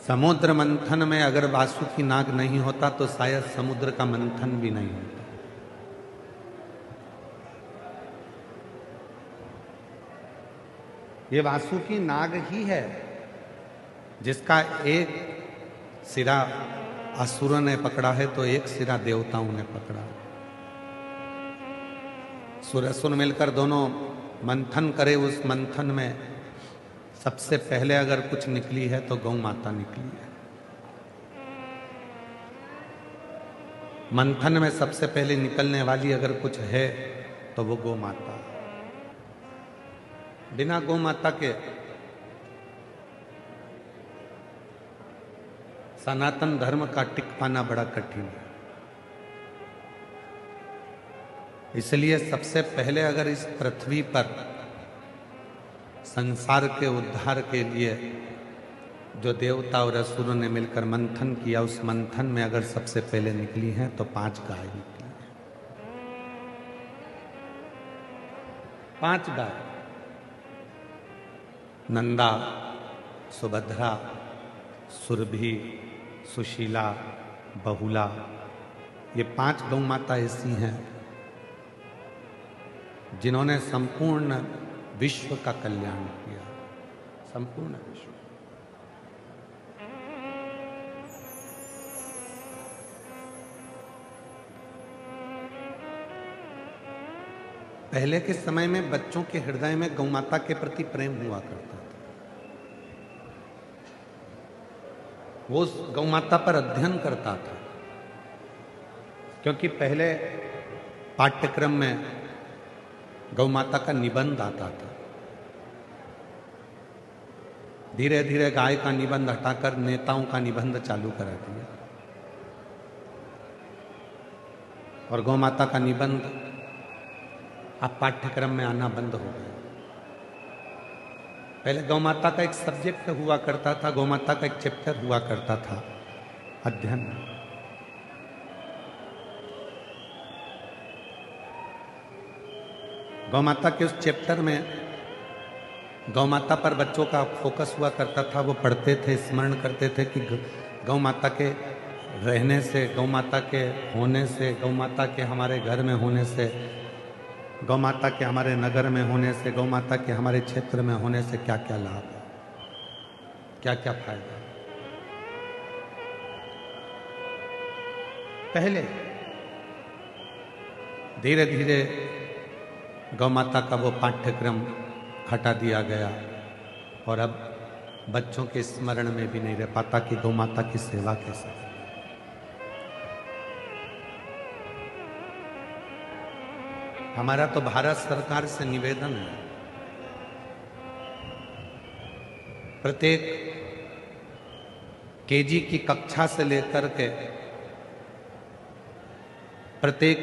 समुद्र मंथन में अगर वासुकी नाग नहीं होता तो शायद समुद्र का मंथन भी नहीं होता। ये वासुकी नाग ही है जिसका एक सिरा असुरों ने पकड़ा है तो एक सिरा देवताओं ने पकड़ा। सुर मिलकर दोनों मंथन करे, उस मंथन में सबसे पहले अगर कुछ निकली है तो गौ माता निकली है। मंथन में सबसे पहले निकलने वाली अगर कुछ है तो वो गौ माता। बिना गौ माता के सनातन धर्म का टिक पाना बड़ा कठिन है। इसलिए सबसे पहले अगर इस पृथ्वी पर संसार के उद्धार के लिए जो देवता और असुरों ने मिलकर मंथन किया, उस मंथन में अगर सबसे पहले निकली हैं तो 5 गाय निकली हैं। 5 गाय, नंदा, सुभद्रा, सुरभि, सुशीला, बहुला, ये 5 गौ माता ऐसी हैं जिन्होंने संपूर्ण विश्व का कल्याण किया। संपूर्ण विश्व। पहले के समय में बच्चों के हृदय में गौ माता के प्रति प्रेम हुआ करता था। वो उस गौ माता पर अध्ययन करता था, क्योंकि पहले पाठ्यक्रम में गौ माता का निबंध आता था। धीरे धीरे गाय का निबंध हटाकर नेताओं का निबंध चालू करा दिया और गौ माता का निबंध अब पाठ्यक्रम में आना बंद हो गया। पहले गौ माता का एक सब्जेक्ट हुआ करता था, गौ माता का एक चैप्टर हुआ करता था अध्ययन। गौ माता के उस चैप्टर में गौ माता पर बच्चों का फोकस हुआ करता था। वो पढ़ते थे, स्मरण करते थे कि गौ माता के रहने से, गौ माता के होने से, गौ माता के हमारे घर में होने से, गौ माता के हमारे नगर में होने से, गौ माता के हमारे क्षेत्र में होने से क्या क्या लाभ है, क्या क्या फायदा। पहले धीरे धीरे गौ माता का वो पाठ्यक्रम हटा दिया गया और अब बच्चों के स्मरण में भी नहीं रह पाता कि गौ माता की सेवा कैसे। हमारा तो भारत सरकार से निवेदन है, प्रत्येक केजी की कक्षा से लेकर के प्रत्येक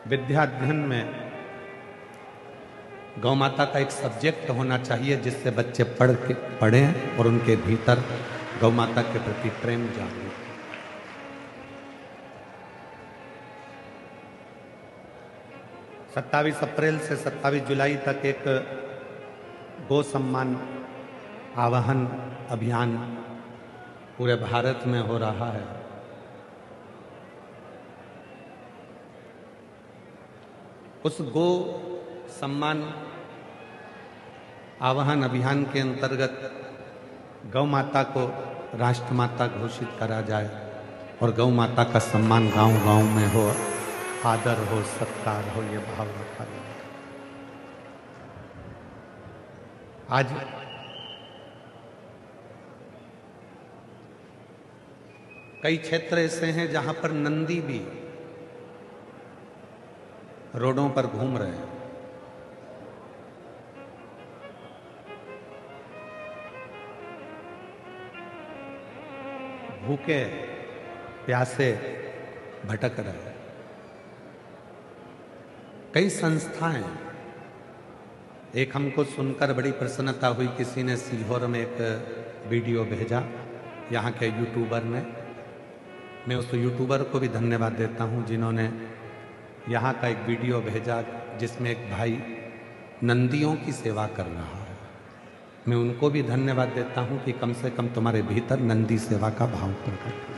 विद्याध्ययन में गौ माता का एक सब्जेक्ट होना चाहिए, जिससे बच्चे पढ़ें और उनके भीतर गौ माता के प्रति प्रेम जागे। सत्ताईस अप्रैल से 27 जुलाई तक एक गौ सम्मान आवाहन अभियान पूरे भारत में हो रहा है। उस गो सम्मान आवाहन अभियान के अंतर्गत गौ माता को राष्ट्रमाता घोषित करा जाए और गौ माता का सम्मान गांव-गांव में हो, आदर हो, सत्कार हो, ये भाव रखा जाए। आज कई क्षेत्र ऐसे हैं जहां पर नंदी भी रोडों पर घूम रहे हैं। भूखे प्यासे भटक रहे हैं। कई संस्थाएं, एक हमको सुनकर बड़ी प्रसन्नता हुई, किसी ने सीहोर में एक वीडियो भेजा यहाँ के यूट्यूबर ने। मैं उस यूट्यूबर को भी धन्यवाद देता हूँ जिन्होंने यहाँ का एक वीडियो भेजा जिसमें एक भाई नंदियों की सेवा कर रहा है। मैं उनको भी धन्यवाद देता हूं कि कम से कम तुम्हारे भीतर नंदी सेवा का भाव प्रकट।